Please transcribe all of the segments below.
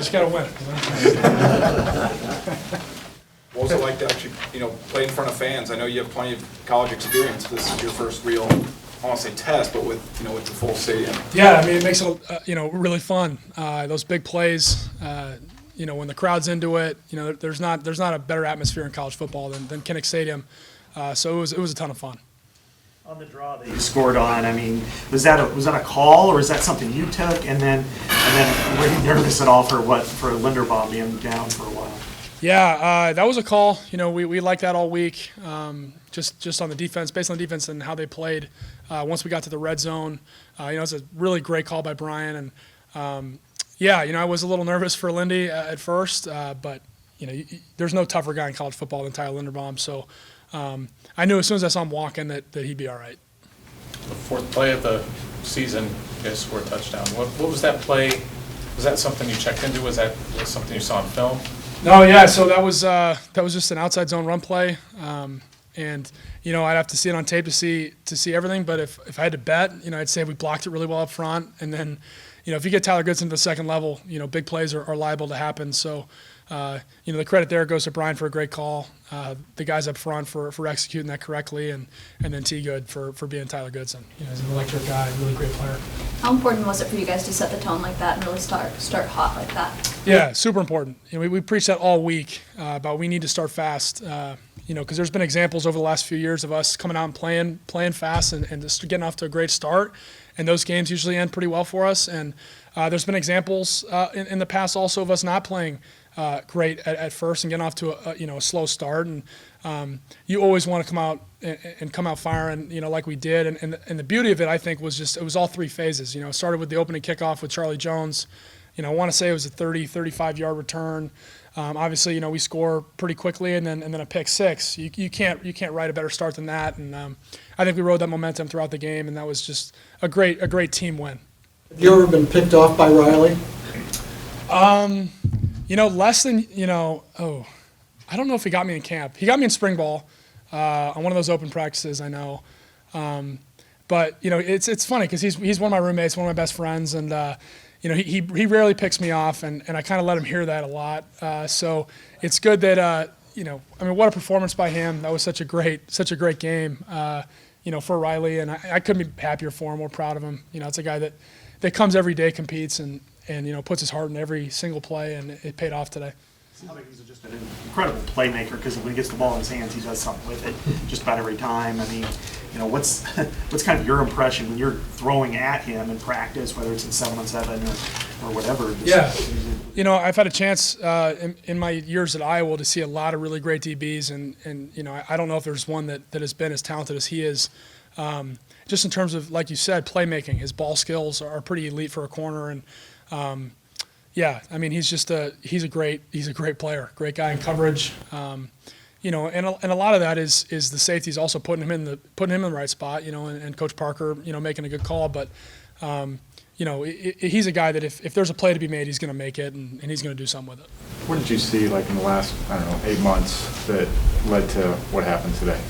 just got to win. What was it like to actually, play in front of fans? I know you have plenty of college experience. This is your first real, I don't want to say test, but with with the full stadium. Yeah, I mean, it makes it, really fun. Those big plays, when the crowd's into it, there's not a better atmosphere in college football than Kinnick Stadium. So it was a ton of fun. On the draw that you scored on, I mean, was that a call or is that something you took? And then were you nervous at all for Linderbaum being down for a while? Yeah, that was a call. We liked that all week. Just on the defense, based on the defense and how they played. Once we got to the red zone, it's a really great call by Brian. And I was a little nervous for Lindy at first, but there's no tougher guy in college football than Tyler Linderbaum. So I knew as soon as I saw him walking that he'd be all right. The fourth play of the season, you guys scored a touchdown. What was that play? Was that something you checked into? Was that something you saw on film? No, yeah. So that was just an outside zone run play, and I'd have to see it on tape to see everything. But if I had to bet, I'd say we blocked it really well up front, and then if you get Tyler Goodson to the second level, big plays are liable to happen. So the credit there goes to Brian for a great call, the guys up front for executing that correctly, and then T Good for being Tyler Goodson. He's an electric guy, really great player. How important was it for you guys to set the tone like that and really start hot like that? Yeah, super important. We preached that all week about we need to start fast. Because there's been examples over the last few years of us coming out and playing fast and just getting off to a great start, and those games usually end pretty well for us. And there's been examples in the past also of us not playing great at first and getting off to a slow start. And you always want to come out and come out firing, like we did. And the beauty of it, I think, was it was all three phases. It started with the opening kickoff with Charlie Jones. I want to say it was a 35-yard return. Obviously, we score pretty quickly, and then a pick six. You can't write a better start than that. And I think we rode that momentum throughout the game, and that was just a great team win. Have you ever been picked off by Riley? Less than I don't know if he got me in camp. He got me in spring ball on one of those open practices. I know, but it's funny because he's one of my roommates, one of my best friends, and. He rarely picks me off, and I kind of let him hear that a lot. So it's good that what a performance by him. That was such a great game, for Riley, and I couldn't be happier for him. We're proud of him. It's a guy that comes every day, competes, and puts his heart in every single play, and it paid off today. I think he's just an incredible playmaker because when he gets the ball in his hands, he does something with it just about every time. I mean, what's kind of your impression when you're throwing at him in practice, whether it's in 7-on-7 or whatever? Yeah. I've had a chance in my years at Iowa to see a lot of really great DBs, and I don't know if there's one that has been as talented as he is. Just in terms of, like you said, playmaking, his ball skills are pretty elite for a corner, and yeah, I mean he's a great player, great guy in coverage. And a lot of that is the safeties also putting him in the right spot, and Coach Parker, making a good call. But he's a guy that if there's a play to be made, he's going to make it, and he's going to do something with it. What did you see in the last 8 months that led to what happened today?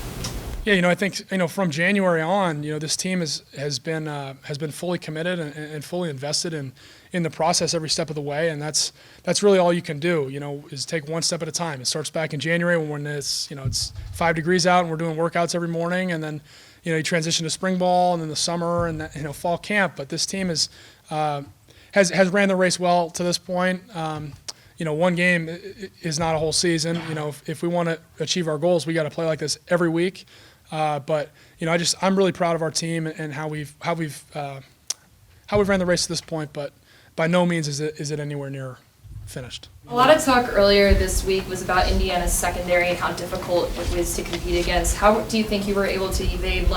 Yeah, I think from January on, this team has been fully committed and fully invested in the process every step of the way, and that's really all you can do. Is take one step at a time. It starts back in January when it's 5 degrees out and we're doing workouts every morning, and then you transition to spring ball and then the summer and fall camp. But this team has ran the race well to this point. One game is not a whole season. If we want to achieve our goals, we got to play like this every week. But I'm really proud of our team and how we've ran the race to this point. But by no means is it anywhere near finished. A lot of talk earlier this week was about Indiana's secondary and how difficult it was to compete against. How do you think you were able to evade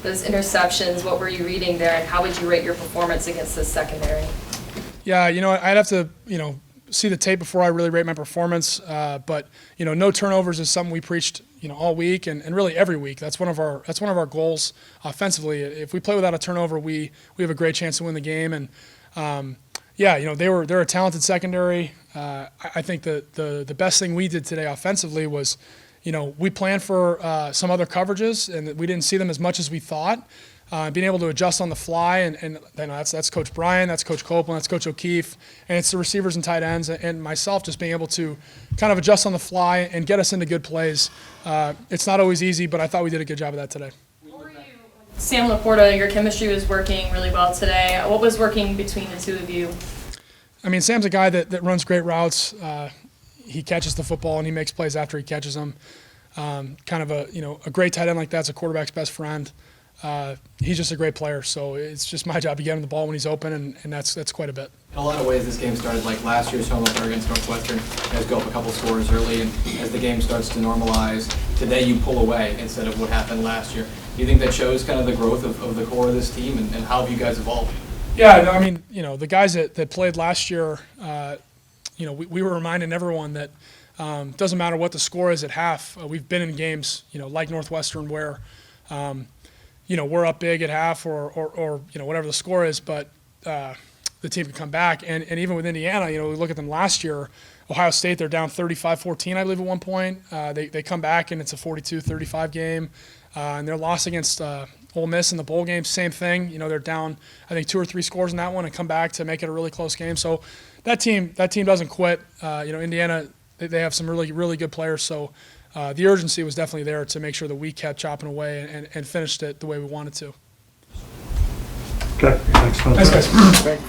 those interceptions? What were you reading there, and how would you rate your performance against this secondary? Yeah, I'd have to see the tape before I really rate my performance. But no turnovers is something we preached all week and really every week. That's one of our goals offensively. If we play without a turnover, we have a great chance to win the game. And they're a talented secondary. I think the best thing we did today offensively was we planned for some other coverages, and we didn't see them as much as we thought. Being able to adjust on the fly, and that's Coach Brian, that's Coach Copeland, that's Coach O'Keefe, and it's the receivers and tight ends, and myself just being able to kind of adjust on the fly and get us into good plays. It's not always easy, but I thought we did a good job of that today. Sam Laporta, your chemistry was working really well today. What was working between the two of you? I mean, Sam's a guy that runs great routes. He catches the football and he makes plays after he catches them. Kind of a great tight end like that's a quarterback's best friend. He's just a great player, so it's just my job to get him the ball when he's open, and that's quite a bit. In a lot of ways, this game started like last year's home opener against Northwestern. You guys go up a couple scores early, and as the game starts to normalize, today you pull away instead of what happened last year. Do you think that shows kind of the growth of the core of this team, and how have you guys evolved? Yeah, no, I mean, the guys that played last year, we were reminding everyone that doesn't matter what the score is at half. We've been in games, like Northwestern where, we're up big at half or whatever the score is, but the team can come back. And even with Indiana, we look at them last year, Ohio State, they're down 35-14, I believe, at one point. They come back, and it's a 42-35 game. And their loss against Ole Miss in the bowl game, same thing. They're down, I think, 2 or 3 scores in that one and come back to make it a really close game. So that team doesn't quit. Indiana, they have some really, really good players. So the urgency was definitely there to make sure that we kept chopping away and finished it the way we wanted to. Okay, thanks. Thanks, guys.